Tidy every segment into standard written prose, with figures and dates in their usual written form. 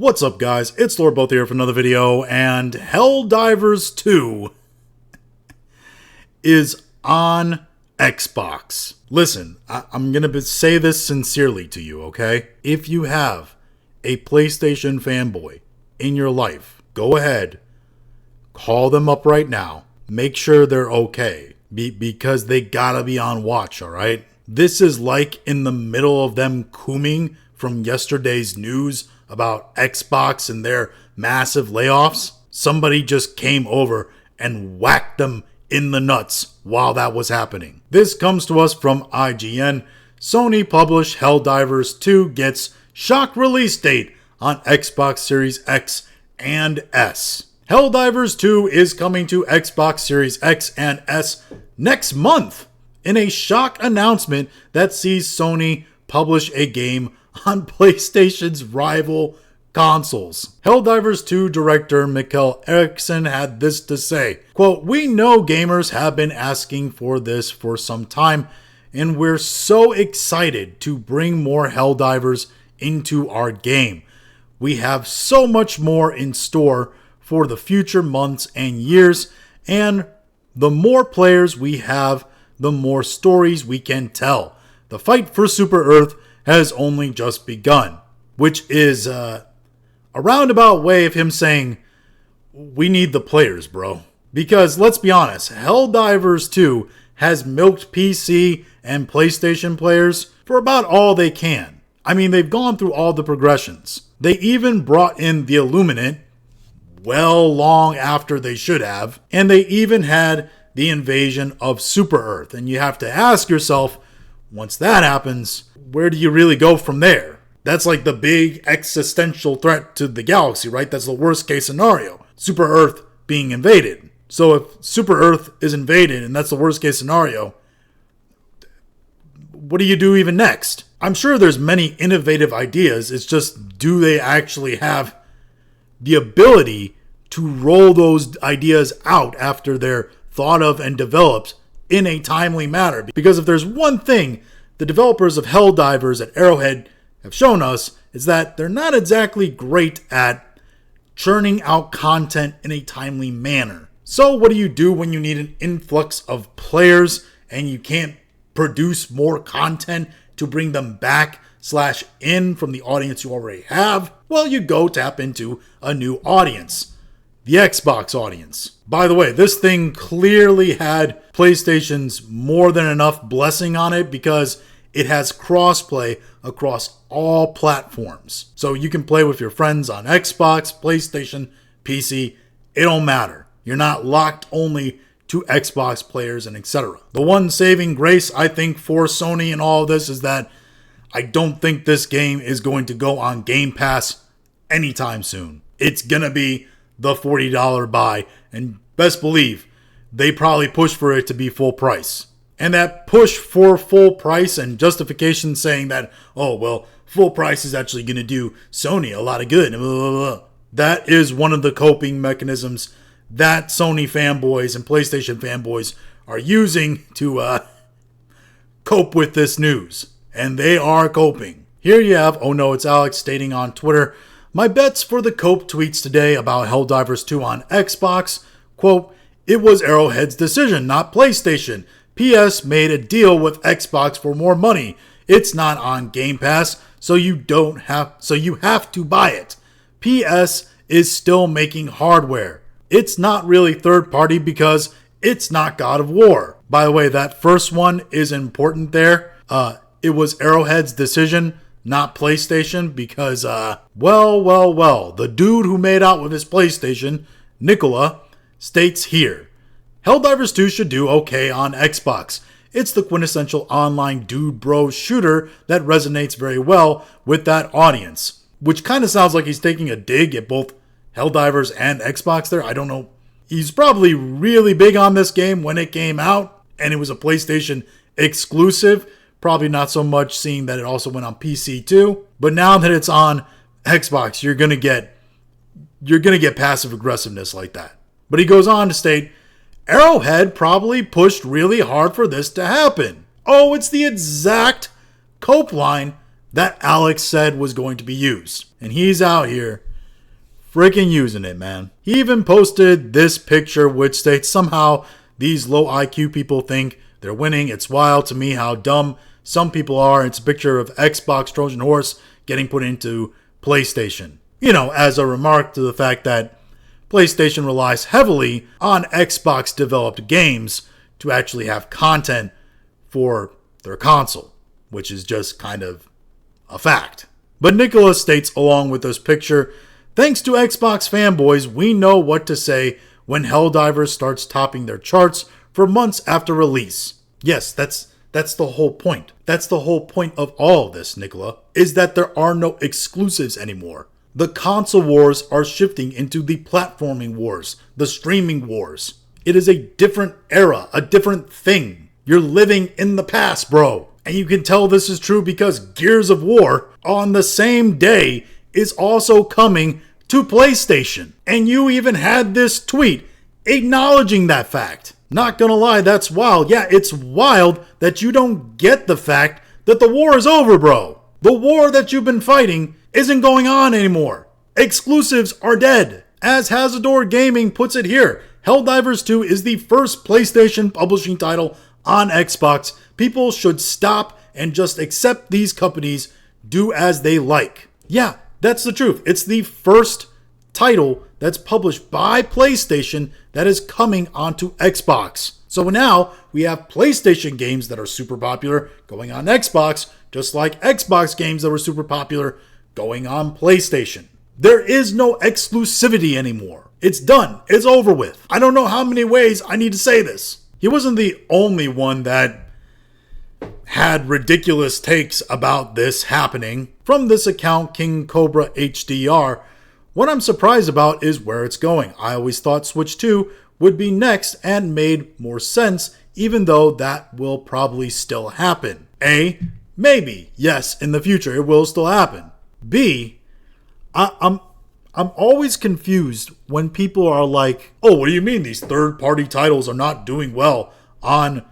What's up, guys? It's Lord Both here for another video, and Helldivers 2 is on Xbox. Listen, I'm gonna say this sincerely to you, okay? If you have a PlayStation fanboy in your life, go ahead, call them up right now. Make sure they're okay, because they gotta be on watch, alright? This is like in the middle of them cooming from yesterday's news about Xbox and their massive layoffs. Somebody just came over and whacked them in the nuts while that was happening. This comes to us from IGN. Sony published Helldivers 2 gets shock release date on Xbox Series X and S. Helldivers 2 is coming to Xbox Series X and S next month in a shock announcement that sees Sony publish a game on PlayStation's rival consoles. Helldivers 2 director Mikael Eriksson had this to say, quote, "We know gamers have been asking for this for some time, and we're so excited to bring more Helldivers into our game. We have so much more in store for the future months and years, and the more players we have, the more stories we can tell. The fight for Super Earth has only just begun," which is a roundabout way of him saying, we need the players, bro. Because let's be honest, Helldivers 2 has milked PC and PlayStation players for about all they can. I mean, they've gone through all the progressions. They even brought in the Illuminate well long after they should have, and they even had the invasion of Super Earth. And you have to ask yourself, once that happens, where do you really go from there? That's like the big existential threat to the galaxy, right? That's the worst case scenario. Super Earth being invaded. So if Super Earth is invaded and that's the worst case scenario, what do you do even next? I'm sure there's many innovative ideas. It's just, do they actually have the ability to roll those ideas out after they're thought of and developed in a timely manner? Because if there's one thing the developers of Helldivers at Arrowhead have shown us, is that they're not exactly great at churning out content in a timely manner. So what do you do when you need an influx of players and you can't produce more content to bring them back / in from the audience you already have? Well, you go tap into a new audience. The Xbox audience. By the way, this thing clearly had PlayStation's more than enough blessing on it because it has crossplay across all platforms. So you can play with your friends on Xbox, PlayStation, PC. It don't matter. You're not locked only to Xbox players and etc. The one saving grace, I think, for Sony in all of this is that I don't think this game is going to go on Game Pass anytime soon. It's gonna be the $40 buy, and best believe they probably push for it to be full price. And that push for full price and justification saying that, oh well, full price is actually going to do Sony a lot of good, blah, blah, blah. That is one of the coping mechanisms that Sony fanboys and PlayStation fanboys are using to cope with this news, and they are coping. Here you have Oh No It's Alex stating on Twitter, "My bets for the cope tweets today about Helldivers 2 on Xbox, quote, it was Arrowhead's decision, not PlayStation. PS made a deal with Xbox for more money. It's not on Game Pass, so you have to buy it. PS is still making hardware. It's not really third party because it's not God of War." By the way, that first one is important there. It was Arrowhead's decision, not PlayStation, because, well, the dude who made out with his PlayStation, Nicola, states here, Helldivers 2 should do okay on Xbox. It's the quintessential online dude bro shooter that resonates very well with that audience. Which kind of sounds like he's taking a dig at both Helldivers and Xbox there. I don't know. He's probably really big on this game when it came out, and it was a PlayStation exclusive. Probably not so much seeing that it also went on PC too. But now that it's on Xbox, you're gonna get passive aggressiveness like that. But he goes on to state, Arrowhead probably pushed really hard for this to happen. Oh, it's the exact cope line that Alex said was going to be used. And he's out here freaking using it, man. He even posted this picture which states somehow these low IQ people think they're winning. It's wild to me how dumb some people are. It's a picture of Xbox Trojan Horse getting put into PlayStation. You know, as a remark to the fact that PlayStation relies heavily on Xbox developed games to actually have content for their console, which is just kind of a fact. But Nicholas states along with this picture, thanks to Xbox fanboys, we know what to say when Helldivers starts topping their charts for months after release. Yes, that's the whole point. That's the whole point of all of this, Nicola, is that there are no exclusives anymore. The console wars are shifting into the platforming wars, the streaming wars. It is a different era, a different thing. You're living in the past, bro. And you can tell this is true because Gears of War on the same day is also coming to PlayStation. And you even had this tweet acknowledging that fact. Not gonna lie, that's wild. Yeah, it's wild that you don't get the fact that the war is over, bro. The war that you've been fighting isn't going on anymore. Exclusives are dead. As Hazardor Gaming puts it here, Helldivers 2 is the first PlayStation publishing title on Xbox. People should stop and just accept these companies do as they like. Yeah, that's the truth. It's the first title that's published by PlayStation that is coming onto Xbox. So now we have PlayStation games that are super popular going on Xbox, just like Xbox games that were super popular going on PlayStation. There is no exclusivity anymore. It's done. It's over with. I don't know how many ways I need to say this. He wasn't the only one that had ridiculous takes about this happening. From this account, King Cobra HDR, what I'm surprised about is where it's going. I always thought Switch 2 would be next and made more sense, even though that will probably still happen. A, maybe, yes, in the future it will still happen. B, I'm always confused when people are like, oh, what do you mean these third-party titles are not doing well on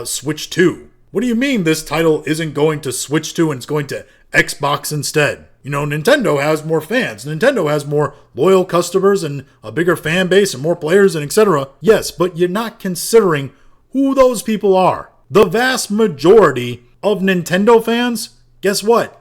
Switch 2? What do you mean this title isn't going to Switch 2 and it's going to Xbox instead? You know, Nintendo has more fans. Nintendo has more loyal customers and a bigger fan base and more players and etc. Yes, but you're not considering who those people are. The vast majority of Nintendo fans, guess what?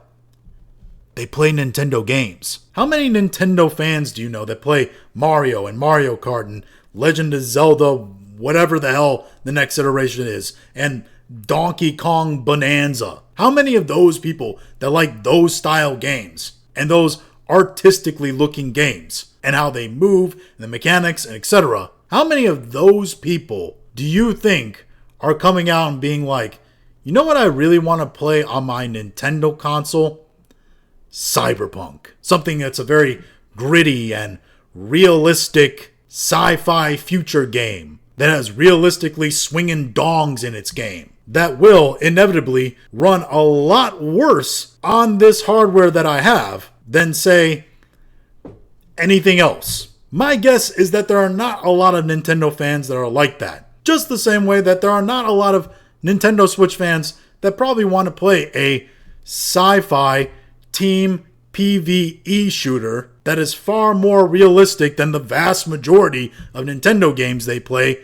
They play Nintendo games. How many Nintendo fans do you know that play Mario and Mario Kart and Legend of Zelda, whatever the hell the next iteration is, and Donkey Kong Bonanza? How many of those people that like those style games and those artistically looking games and how they move and the mechanics and etc., how many of those people do you think are coming out and being like, you know what I really want to play on my Nintendo console? Cyberpunk. Something that's a very gritty and realistic sci-fi future game that has realistically swinging dongs in its game that will inevitably run a lot worse on this hardware that I have than, say, anything else. My guess is that there are not a lot of Nintendo fans that are like that. Just the same way that there are not a lot of Nintendo Switch fans that probably want to play a sci-fi team PvE shooter that is far more realistic than the vast majority of Nintendo games they play,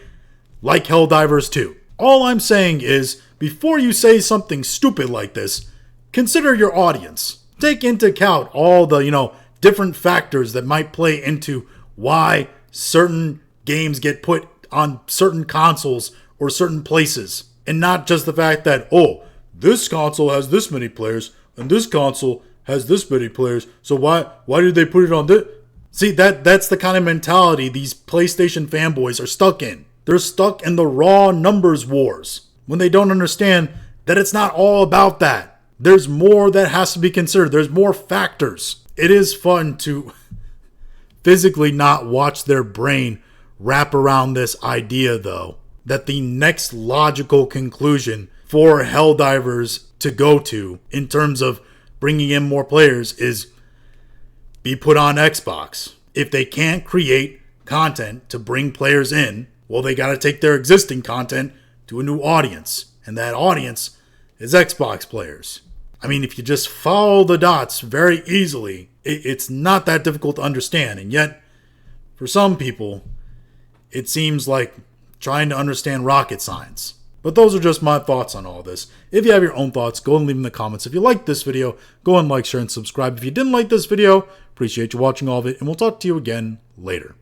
like Helldivers 2. All I'm saying is, before you say something stupid like this, consider your audience. Take into account all the, different factors that might play into why certain games get put on certain consoles or certain places. And not just the fact that, oh, this console has this many players and this console has this many players, so why did they put it on this? See, that's the kind of mentality these PlayStation fanboys are stuck in. They're stuck in the raw numbers wars when they don't understand that it's not all about that. There's more that has to be considered. There's more factors. It is fun to physically not watch their brain wrap around this idea, though, that the next logical conclusion for Helldivers to go to in terms of bringing in more players is be put on Xbox. If they can't create content to bring players in, well, they got to take their existing content to a new audience. And that audience is Xbox players. I mean, if you just follow the dots very easily, it's not that difficult to understand. And yet, for some people, it seems like trying to understand rocket science. But those are just my thoughts on all this. If you have your own thoughts, go and leave them in the comments. If you liked this video, go and like, share, and subscribe. If you didn't like this video, appreciate you watching all of it, and we'll talk to you again later.